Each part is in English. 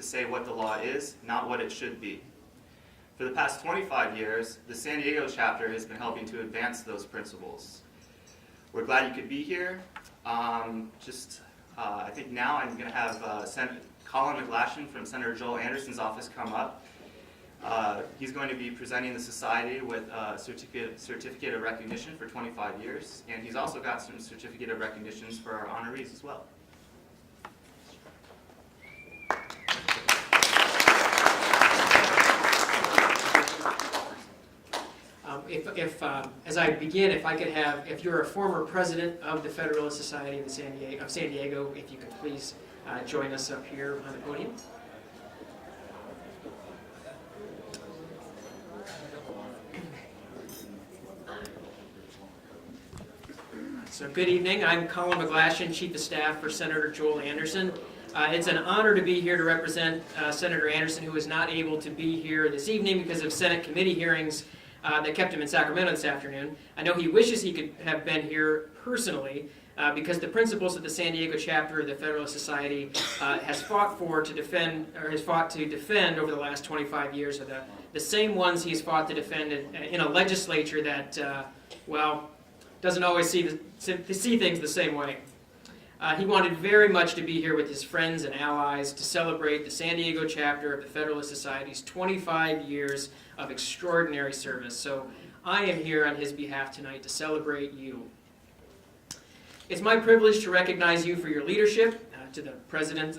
say what the law is, not what it should be. For the past 25 years, the San Diego chapter has been helping to advance those principles. We're glad you could be here. I think now I'm going to have Colin McGlashan from Senator Joel Anderson's office come up. He's going to be presenting the society with a certificate of recognition for 25 years, and he's also got some certificate of recognitions for our honorees as well. As I begin, if I could have, if you're a former president of the Federalist Society of San Diego, if you could please join us up here on the podium. So good evening. I'm Colin McGlashan, Chief of Staff for Senator Joel Anderson. It's an honor to be here to represent Senator Anderson, who is not able to be here this evening because of Senate committee hearings that kept him in Sacramento this afternoon. I know he wishes he could have been here personally because the principles that the San Diego chapter of the Federalist Society has fought to defend over the last 25 years are the same ones he's fought to defend in a legislature that, doesn't always see things the same way. He wanted very much to be here with his friends and allies to celebrate the San Diego chapter of the Federalist Society's 25 years of extraordinary service. So I am here on his behalf tonight to celebrate you. It's my privilege to recognize you for your leadership, to the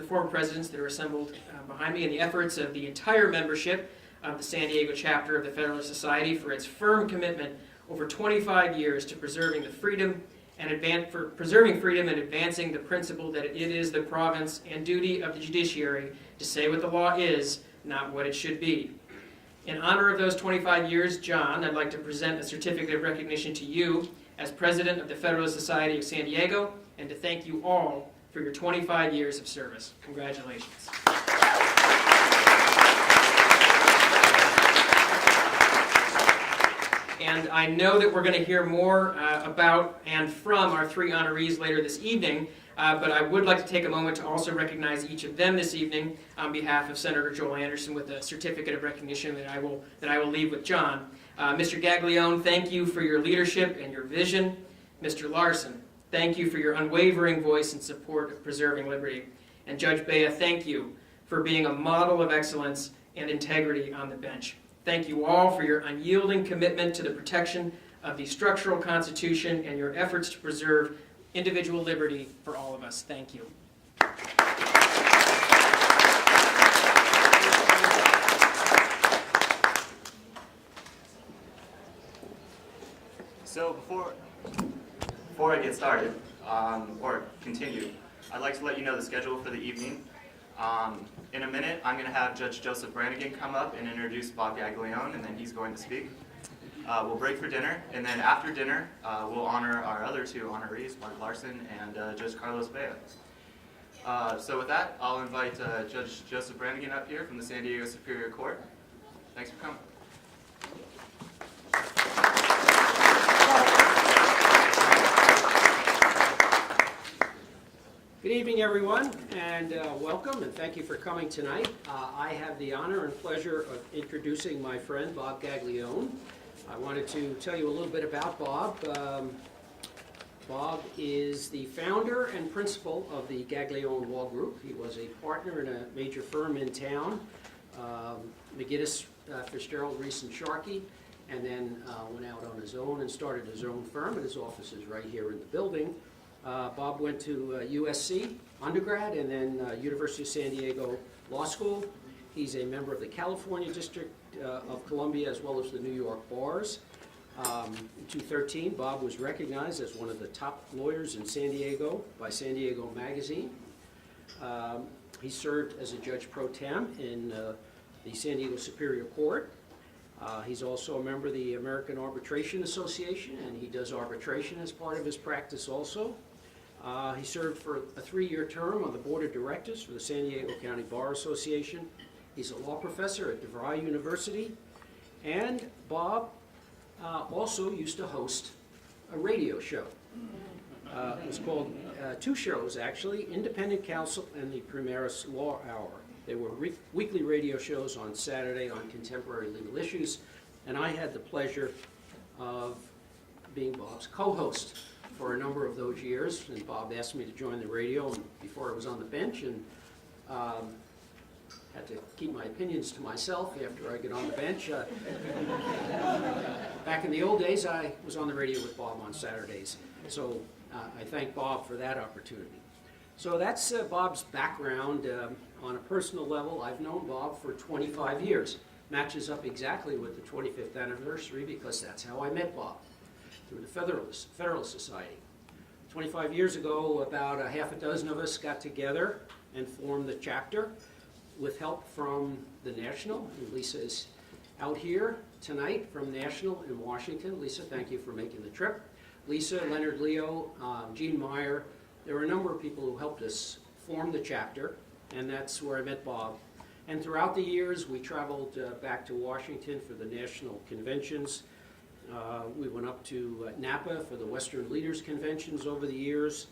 former presidents that are assembled behind me, and the efforts of the entire membership of the San Diego chapter of the Federalist Society for its firm commitment over 25 years to preserving freedom and advancing the principle that it is the province and duty of the judiciary to say what the law is, not what it should be. In honor of those 25 years, John, I'd like to present a certificate of recognition to you as President of the Federalist Society of San Diego, and to thank you all for your 25 years of service. Congratulations. And I know that we're going to hear more about and from our three honorees later this evening, but I would like to take a moment to also recognize each of them this evening on behalf of Senator Joel Anderson with a certificate of recognition that I will leave with John. Mr. Gaglione, thank you for your leadership and your vision. Mr. Larson, thank you for your unwavering voice in support of preserving liberty. And Judge Bea, thank you for being a model of excellence and integrity on the bench. Thank you all for your unyielding commitment to the protection of the structural Constitution and your efforts to preserve individual liberty for all of us. Thank you. So before I get started, or continue, I'd like to let you know the schedule for the evening. In a minute, I'm going to have Judge Joseph Brannigan come up and introduce Bob Gaglione, and then he's going to speak. We'll break for dinner, and then after dinner, we'll honor our other two honorees, Mark Larson and Judge Carlos Bea. So with that, I'll invite Judge Joseph Brannigan up here from the San Diego Superior Court. Thanks for coming. Good evening, everyone, and welcome, and thank you for coming tonight. I have the honor and pleasure of introducing my friend, Bob Gaglione. I wanted to tell you a little bit about Bob. Bob is the founder and principal of the Gaglione Law Group. He was a partner in a major firm in town, McGinnis, Fitzgerald, Reese, and Sharkey, and then went out on his own and started his own firm, and his office is right here in the building. Bob went to USC undergrad and then University of San Diego Law School. He's a member of the California District of Columbia as well as the New York bars. In 2013, Bob was recognized as one of the top lawyers in San Diego by San Diego Magazine. He served as a judge pro tem in the San Diego Superior Court. He's also a member of the American Arbitration Association, and he does arbitration as part of his practice also. He served for a 3-year term on the board of directors for the San Diego County Bar Association. He's a law professor at DeVry University. And Bob also used to host a radio show. It was called 2 shows, actually, Independent Counsel and the Primaris Law Hour. There were weekly radio shows on Saturday on contemporary legal issues, and I had the pleasure of being Bob's co-host for a number of those years. And Bob asked me to join the radio before I was on the bench, and had to keep my opinions to myself after I get on the bench. Back in the old days, I was on the radio with Bob on Saturdays, so I thank Bob for that opportunity. So that's Bob's background. On a personal level, I've known Bob for 25 years. Matches up exactly with the 25th anniversary because that's how I met Bob, through the Federalist Society. 25 years ago, about a half a dozen of us got together and formed the chapter with help from the National. And Lisa is out here tonight from National in Washington. Lisa, thank you for making the trip. Lisa, Leonard Leo, Gene Meyer, there were a number of people who helped us form the chapter, and that's where I met Bob. And throughout the years, we traveled back to Washington for the national conventions. We went up to Napa for the Western Leaders Conventions over the years.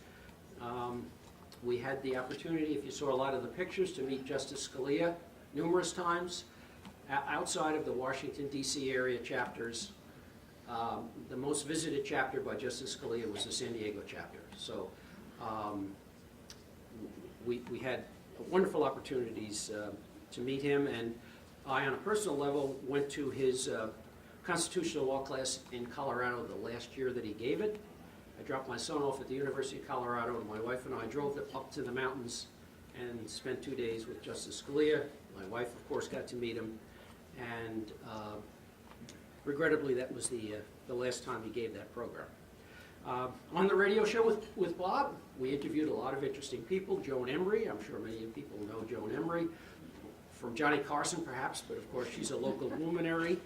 We had the opportunity, if you saw a lot of the pictures, to meet Justice Scalia numerous times. Outside of the Washington, D.C. area chapters, the most visited chapter by Justice Scalia was the San Diego chapter. So we had wonderful opportunities to meet him, and I, on a personal level, went to his constitutional law class in Colorado the last year that he gave it. I dropped my son off at the University of Colorado, and my wife and I drove up to the mountains and spent 2 days with Justice Scalia. My wife, of course, got to meet him, and regrettably, that was the last time he gave that program. On the radio show with Bob, we interviewed a lot of interesting people. Joan Emery, I'm sure many people know Joan Emery, from Johnny Carson perhaps, but of course she's a local luminary.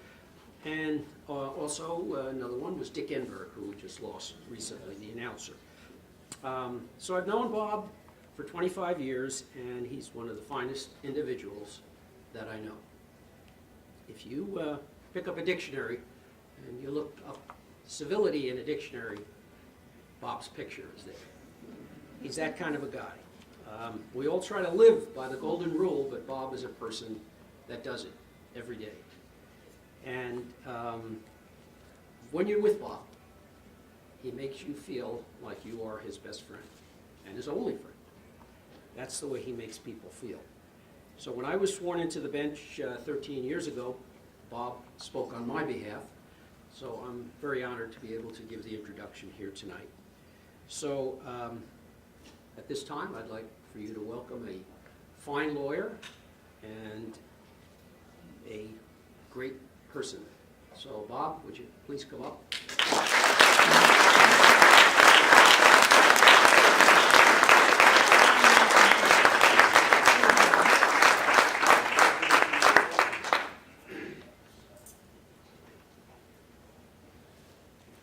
And also another one was Dick Enberg, who we just lost recently, the announcer. So I've known Bob for 25 years, and he's one of the finest individuals that I know. If you pick up a dictionary and you look up civility in a dictionary, Bob's picture is there. He's that kind of a guy. We all try to live by the golden rule, but Bob is a person that does it every day. And when you're with Bob, he makes you feel like you are his best friend and his only friend. That's the way he makes people feel. So when I was sworn into the bench 13 years ago, Bob spoke on my behalf. So I'm very honored to be able to give the introduction here tonight. So at this time, I'd like for you to welcome a fine lawyer and a great person. So Bob, would you please come up?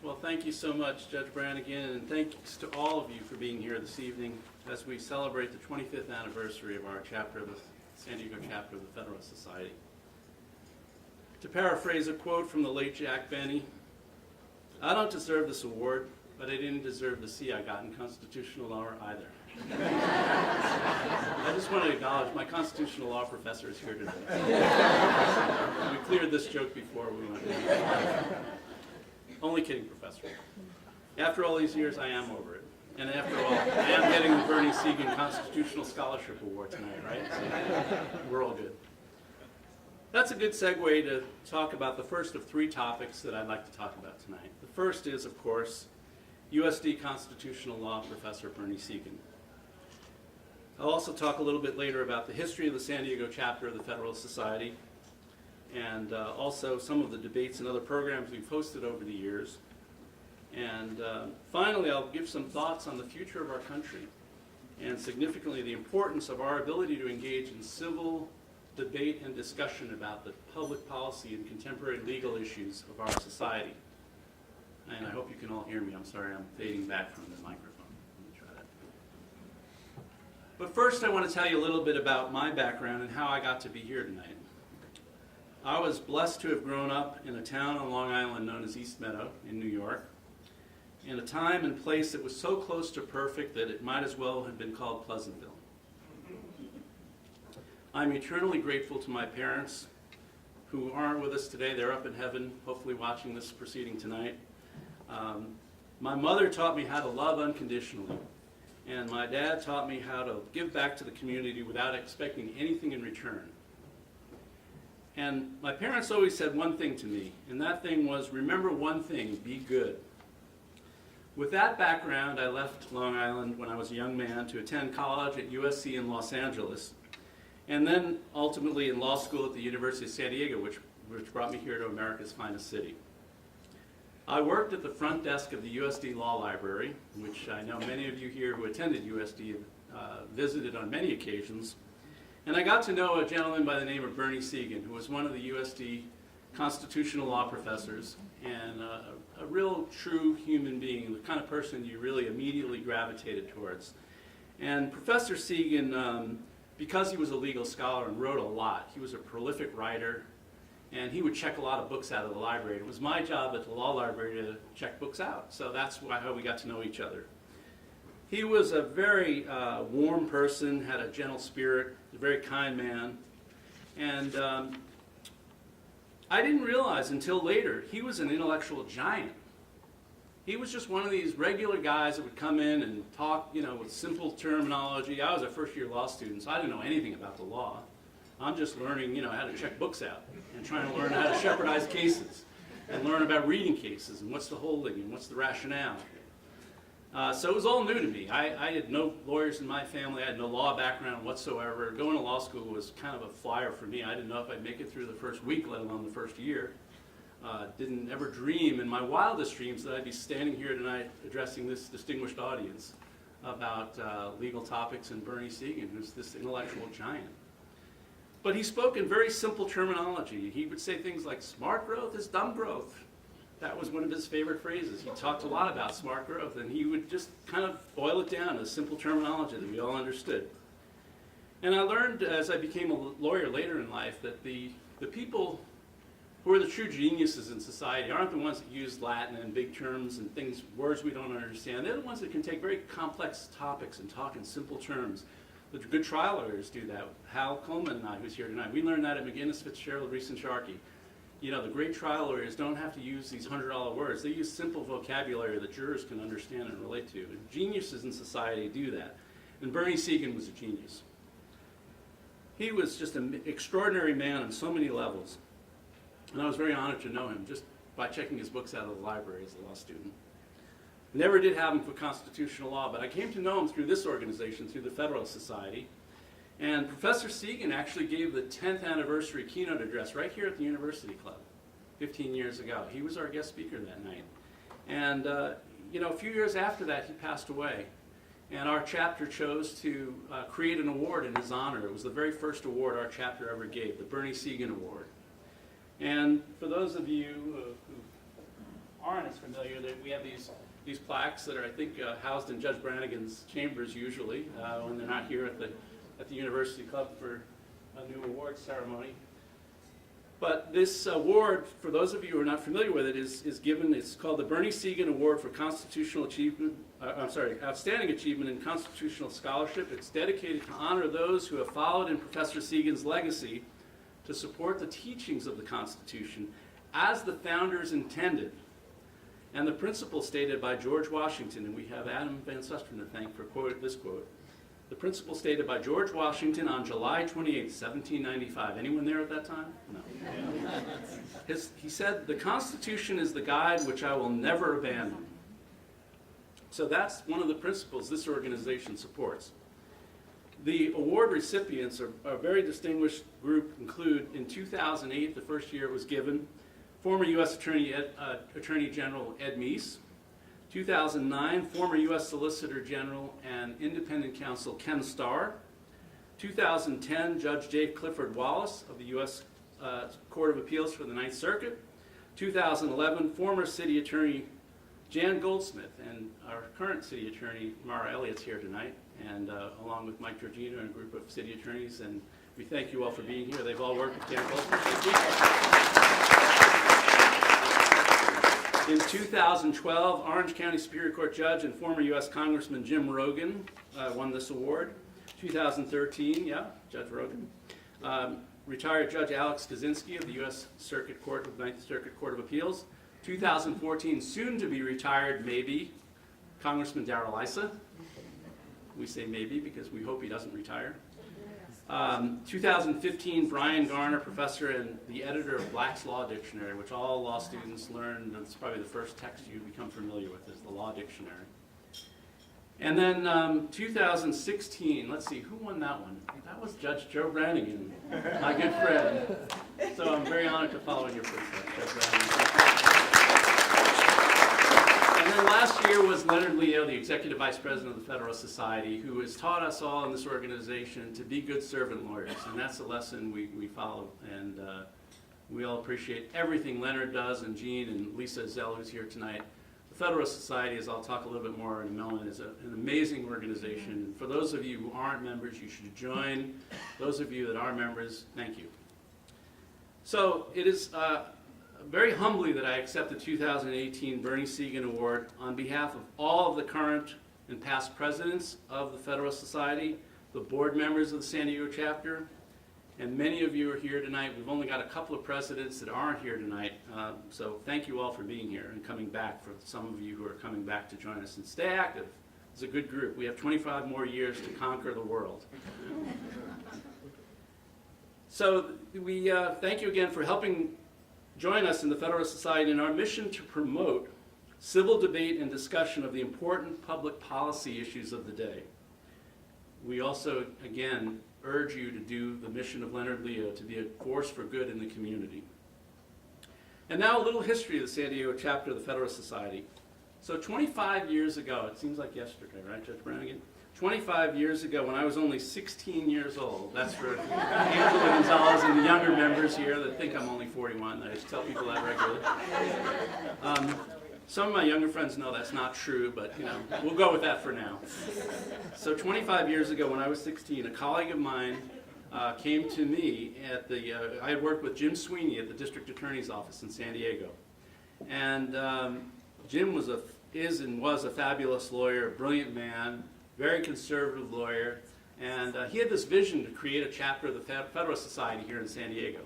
Well, thank you so much, Judge Brannigan, and thanks to all of you for being here this evening as we celebrate the 25th anniversary of our chapter of the San Diego chapter of the Federalist Society. To paraphrase a quote from the late Jack Benny, I don't deserve this award, but I didn't deserve the C I got in constitutional law either. I just want to acknowledge my constitutional law professor is here today. We cleared this joke before we went in. Only kidding, Professor. After all these years, I am over it. And after all, I am getting the Bernie Segan Constitutional Scholarship Award tonight, right? So we're all good. That's a good segue to talk about the first of three topics that I'd like to talk about tonight. The first is, of course, USD Constitutional Law Professor Bernie Segan. I'll also talk a little bit later about the history of the San Diego chapter of the Federalist Society, and also some of the debates and other programs we've hosted over the years. And finally, I'll give some thoughts on the future of our country, and significantly the importance of our ability to engage in civil debate and discussion about the public policy and contemporary legal issues of our society. And I hope you can all hear me. I'm sorry, I'm fading back from the microphone. Let me try that. But first, I want to tell you a little bit about my background and how I got to be here tonight. I was blessed to have grown up in a town on Long Island known as East Meadow in New York, in a time and place that was so close to perfect that it might as well have been called Pleasantville. I'm eternally grateful to my parents who aren't with us today. They're up in heaven, hopefully watching this proceeding tonight. My mother taught me how to love unconditionally, and my dad taught me how to give back to the community without expecting anything in return. And my parents always said one thing to me, and that thing was, remember one thing, be good. With that background, I left Long Island when I was a young man to attend college at USC in Los Angeles, and then ultimately in law school at the University of San Diego, which brought me here to America's finest city. I worked at the front desk of the USD Law Library, which I know many of you here who attended USD visited on many occasions. And I got to know a gentleman by the name of Bernie Segan, who was one of the USD constitutional law professors, and a real true human being, the kind of person you really immediately gravitated towards. And Professor Segan, because he was a legal scholar and wrote a lot, he was a prolific writer, and he would check a lot of books out of the library. It was my job at the law library to check books out, so that's how we got to know each other. He was a very warm person, had a gentle spirit, a very kind man, and I didn't realize until later he was an intellectual giant. He was just one of these regular guys that would come in and talk, with simple terminology. I was a first-year law student, so I didn't know anything about the law. I'm just learning, how to check books out and trying to learn how to shepherdize cases and learn about reading cases and what's the holding and what's the rationale. So it was all new to me. I had no lawyers in my family. I had no law background whatsoever. Going to law school was kind of a flyer for me. I didn't know if I'd make it through the first week, let alone the first year. Didn't ever dream in my wildest dreams that I'd be standing here tonight addressing this distinguished audience about legal topics and Bernie Segan, who's this intellectual giant. But he spoke in very simple terminology. He would say things like, smart growth is dumb growth. That was one of his favorite phrases. He talked a lot about smart growth, and he would just kind of boil it down to simple terminology that we all understood. And I learned as I became a lawyer later in life that the people who are the true geniuses in society aren't the ones that use Latin and big terms and words we don't understand. They're the ones that can take very complex topics and talk in simple terms. The good trial lawyers do that. Hal Coleman and I, who's here tonight, we learned that at McGinnis, Fitzgerald, Reese, and Sharkey. The great trial lawyers don't have to use these $100 words. They use simple vocabulary that jurors can understand and relate to. And geniuses in society do that. And Bernie Segan was a genius. He was just an extraordinary man on so many levels. And I was very honored to know him just by checking his books out of the library as a law student. Never did have him for constitutional law, but I came to know him through this organization, through the Federalist Society. And Professor Segan actually gave the 10th anniversary keynote address right here at the University Club 15 years ago. He was our guest speaker that night. And, a few years after that, he passed away. And our chapter chose to create an award in his honor. It was the very first award our chapter ever gave, the Bernie Segan Award. And for those of you who aren't as familiar, we have these plaques that are, I think, housed in Judge Brannigan's chambers usually when they're not here at the University Club for a new award ceremony. But this award, for those of you who are not familiar with it, is given, it's called the Bernie Segan Award for Constitutional Achievement, Outstanding Achievement in Constitutional Scholarship. It's dedicated to honor those who have followed in Professor Segan's legacy to support the teachings of the Constitution as the founders intended, and the principles stated by George Washington, and we have Adam Van Susteren to thank for this quote. The principle stated by George Washington on July 28, 1795. Anyone there at that time? No. He said, "The Constitution is the guide which I will never abandon." So that's one of the principles this organization supports. The award recipients are a very distinguished group. Include, in 2008, the first year it was given, former U.S. Attorney General Ed Meese. 2009, former U.S. Solicitor General and Independent Counsel Ken Starr. 2010, Judge J. Clifford Wallace of the U.S. Court of Appeals for the Ninth Circuit. 2011, former City Attorney Jan Goldsmith, and our current City Attorney Mara Elliott's here tonight, and along with Mike Georgino and a group of city attorneys, and we thank you all for being here. They've all worked with Jan Goldsmith. Thank you. In 2012, Orange County Superior Court Judge and former U.S. Congressman Jim Rogan won this award. 2013, Judge Rogan. Retired Judge Alex Kaczynski of the U.S. Circuit Court of Ninth Circuit Court of Appeals. 2014, soon to be retired, maybe, Congressman Darrell Issa. We say maybe because we hope he doesn't retire. 2015, Brian Garner, professor and the editor of Black's Law Dictionary, which all law students learn. It's probably the first text you become familiar with is the Law Dictionary. And then 2016, let's see, who won that one? That was Judge Joe Brannigan, my good friend. So I'm very honored to follow in your footsteps, Judge Brannigan. And then last year was Leonard Leo, the Executive Vice President of the Federalist Society, who has taught us all in this organization to be good servant lawyers. And that's a lesson we follow. And we all appreciate everything Leonard does, and Jean and Lisa Zell, who's here tonight. The Federalist Society, as I'll talk a little bit more in a moment, is an amazing organization. And for those of you who aren't members, you should join. Those of you that are members, thank you. So it is very humbly that I accept the 2018 Bernie Segan Award on behalf of all of the current and past presidents of the Federalist Society, the board members of the San Diego chapter, and many of you are here tonight. We've only got a couple of presidents that aren't here tonight, so thank you all for being here and coming back, for some of you who are coming back to join us. And stay active. It's a good group. We have 25 more years to conquer the world. So we thank you again for helping join us in the Federalist Society in our mission to promote civil debate and discussion of the important public policy issues of the day. We also, again, urge you to do the mission of Leonard Leo, to be a force for good in the community. And now a little history of the San Diego chapter of the Federalist Society. So 25 years ago, it seems like yesterday, right, Judge Brannigan? 25 years ago, when I was only 16 years old, that's for Angela Gonzalez and the younger members here that think I'm only 41. I just tell people that regularly. Some of my younger friends know that's not true, but you know, we'll go with that for now. So 25 years ago, when I was 16, a colleague of mine came to me at the, I had worked with Jim Sweeney at the District Attorney's Office in San Diego. And Jim is and was a fabulous lawyer, a brilliant man, very conservative lawyer, and he had this vision to create a chapter of the Federalist Society here in San Diego.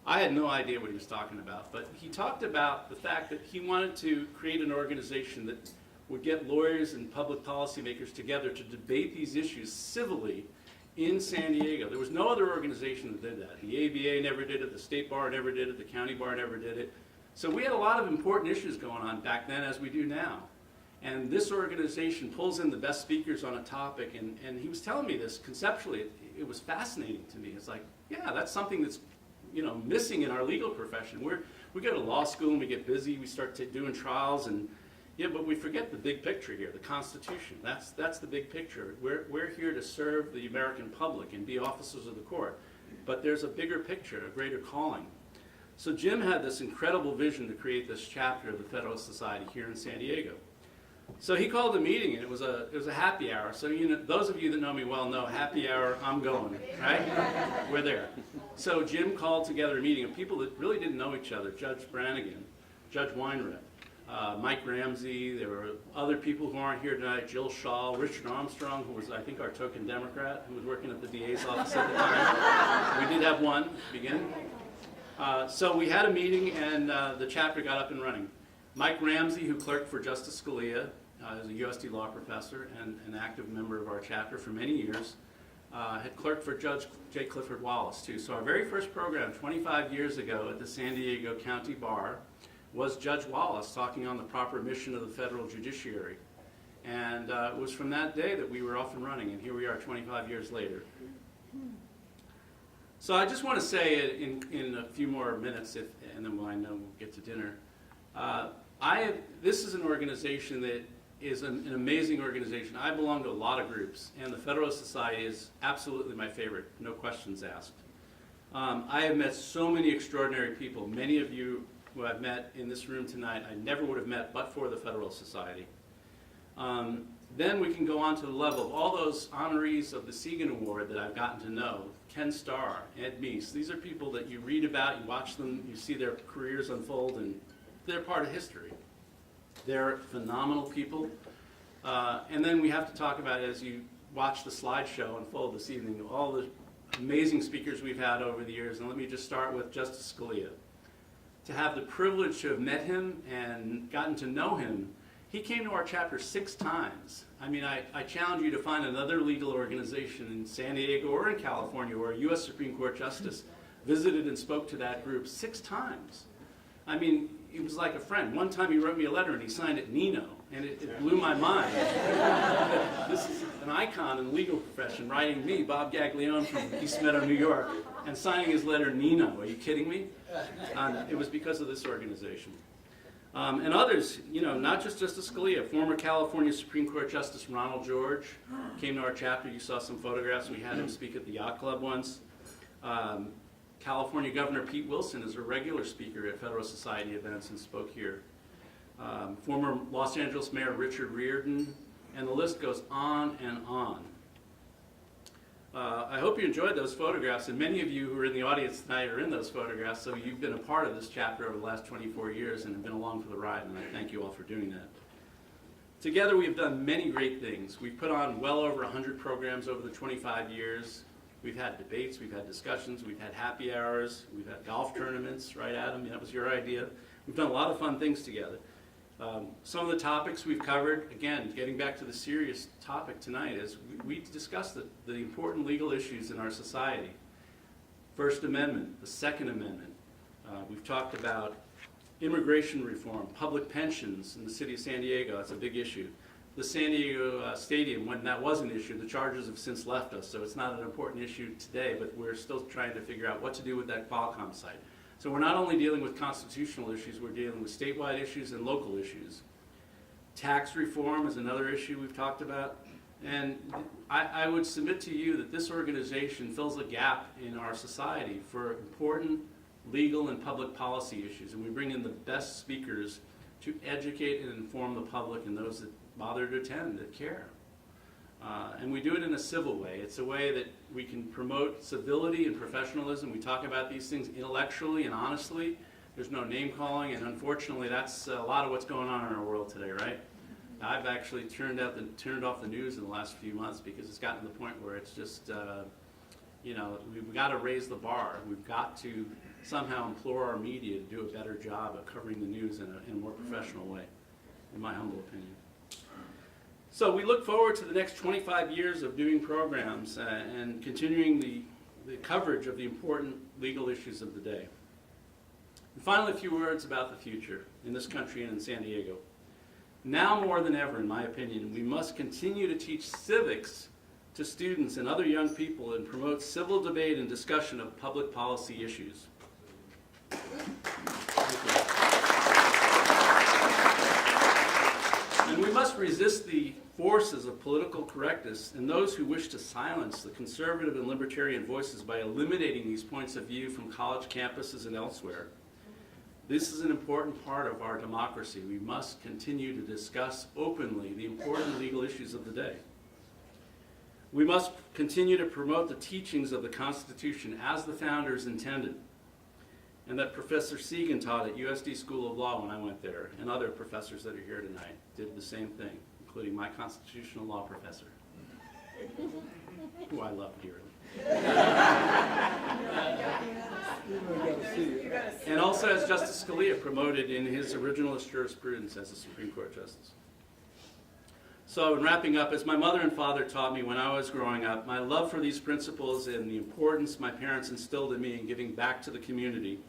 I had no idea what he was talking about, but he talked about the fact that he wanted to create an organization that would get lawyers and public policymakers together to debate these issues civilly in San Diego. There was no other organization that did that. The ABA never did it, the State Bar never did it, the County Bar never did it. So we had a lot of important issues going on back then, as we do now. And this organization pulls in the best speakers on a topic, and he was telling me this conceptually. It was fascinating to me. It's like, yeah, that's something that's missing in our legal profession. We go to law school and we get busy, we start doing trials, and yeah, but we forget the big picture here, the Constitution. That's the big picture. We're here to serve the American public and be officers of the court. But there's a bigger picture, a greater calling. So Jim had this incredible vision to create this chapter of the Federalist Society here in San Diego. So he called a meeting, and it was a happy hour. So those of you that know me well know happy hour, I'm going, right? We're there. So Jim called together a meeting of people that really didn't know each other: Judge Brannigan, Judge Weinreb, Mike Ramsey. There were other people who aren't here tonight: Jill Shaw, Richard Armstrong, who was, I think, our token Democrat, who was working at the DA's office at the time. We did have one at the beginning. So we had a meeting, and the chapter got up and running. Mike Ramsey, who clerked for Justice Scalia, is a USD law professor and an active member of our chapter for many years, had clerked for Judge J. Clifford Wallace, too. So our very first program 25 years ago at the San Diego County Bar was Judge Wallace talking on the proper mission of the federal judiciary. And it was from that day that we were off and running, and here we are 25 years later. So I just want to say in a few more minutes, and then I know we'll get to dinner, this is an organization that is an amazing organization. I belong to a lot of groups, and the Federalist Society is absolutely my favorite, no questions asked. I have met so many extraordinary people. Many of you who I've met in this room tonight, I never would have met but for the Federalist Society. Then we can go on to the level of all those honorees of the Segan Award that I've gotten to know: Ken Starr, Ed Meese. These are people that you read about, you watch them, you see their careers unfold, and they're part of history. They're phenomenal people. And then we have to talk about, as you watch the slideshow unfold this evening, all the amazing speakers we've had over the years, and let me just start with Justice Scalia. To have the privilege to have met him and gotten to know him, he came to our chapter 6 times. I mean, I challenge you to find another legal organization in San Diego or in California where a U.S. Supreme Court Justice visited and spoke to that group 6 times. I mean, he was like a friend. One time he wrote me a letter and he signed it Nino, and it blew my mind. This is an icon in the legal profession, writing me, Bob Gaglione from East Meadow, New York, and signing his letter Nino. Are you kidding me? It was because of this organization. And others, you know, not just Justice Scalia, former California Supreme Court Justice Ronald George came to our chapter. You saw some photographs. We had him speak at the Yacht Club once. California Governor Pete Wilson is a regular speaker at Federalist Society events and spoke here. Former Los Angeles Mayor Richard Riordan, and the list goes on and on. I hope you enjoyed those photographs, and many of you who are in the audience tonight are in those photographs, so you've been a part of this chapter over the last 24 years and have been along for the ride, and I thank you all for doing that. Together we've done many great things. We've put on well over 100 programs over the 25 years. We've had debates, we've had discussions, we've had happy hours, we've had golf tournaments, right, Adam? That was your idea. We've done a lot of fun things together. Some of the topics we've covered, again, getting back to the serious topic tonight, is we discussed the important legal issues in our society. First Amendment, the Second Amendment. We've talked about immigration reform, public pensions in the city of San Diego. That's a big issue. The San Diego Stadium, when that was an issue, the charges have since left us, so it's not an important issue today, but we're still trying to figure out what to do with that Qualcomm site. So we're not only dealing with constitutional issues, we're dealing with statewide issues and local issues. Tax reform is another issue we've talked about. And I would submit to you that this organization fills a gap in our society for important legal and public policy issues. And we bring in the best speakers to educate and inform the public and those that bother to attend, that care. And we do it in a civil way. It's a way that we can promote civility and professionalism. We talk about these things intellectually and honestly. There's no name calling, and unfortunately that's a lot of what's going on in our world today, right? I've actually turned off the news in the last few months because it's gotten to the point where it's just, you know, we've got to raise the bar. We've got to somehow implore our media to do a better job of covering the news in a more professional way, in my humble opinion. So we look forward to the next 25 years of doing programs and continuing the coverage of the important legal issues of the day. And finally, a few words about the future in this country and in San Diego. Now more than ever, in my opinion, we must continue to teach civics to students and other young people and promote civil debate and discussion of public policy issues. And we must resist the forces of political correctness and those who wish to silence the conservative and libertarian voices by eliminating these points of view from college campuses and elsewhere. This is an important part of our democracy. We must continue to discuss openly the important legal issues of the day. We must continue to promote the teachings of the Constitution as the founders intended, and that Professor Segan taught at USD School of Law when I went there, and other professors that are here tonight did the same thing, including my constitutional law professor, who I love dearly. And also as Justice Scalia promoted in his originalist jurisprudence as a Supreme Court Justice. So in wrapping up, as my mother and father taught me when I was growing up, my love for these principles and the importance my parents instilled in me in giving back to the community,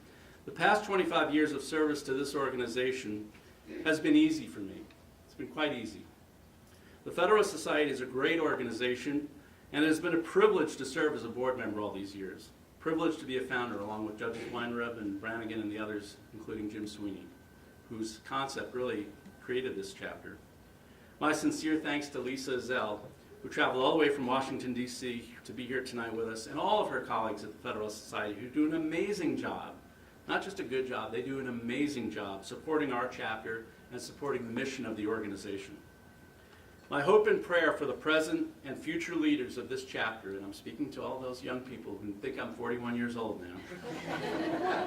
the past 25 years of service to this organization has been easy for me. It's been quite easy. The Federalist Society is a great organization, and it has been a privilege to serve as a board member all these years. Privileged to be a founder along with Judges Weinreb and Brannigan and the others, including Jim Sweeney, whose concept really created this chapter. My sincere thanks to Lisa Zell, who traveled all the way from Washington, D.C. to be here tonight with us, and all of her colleagues at the Federalist Society who do an amazing job. Not just a good job, they do an amazing job supporting our chapter and supporting the mission of the organization. My hope and prayer for the present and future leaders of this chapter, and I'm speaking to all those young people who think I'm 41 years old now,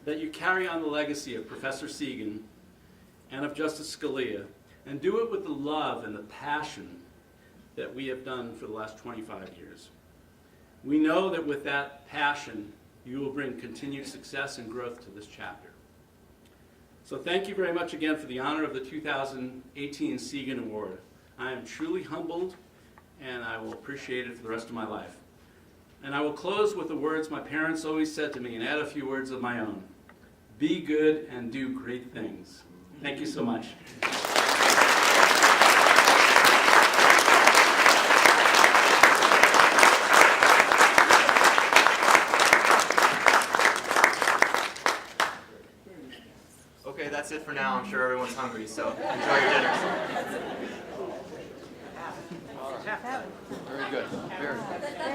that you carry on the legacy of Professor Segan and of Justice Scalia, and do it with the love and the passion that we have done for the last 25 years. We know that with that passion, you will bring continued success and growth to this chapter. So thank you very much again for the honor of the 2018 Segan Award. I am truly humbled, and I will appreciate it for the rest of my life. And I will close with the words my parents always said to me and add a few words of my own. Be good and do great things. Thank you so much. Okay, that's it for now. I'm sure everyone's hungry, so enjoy your dinners. Very good. Very good.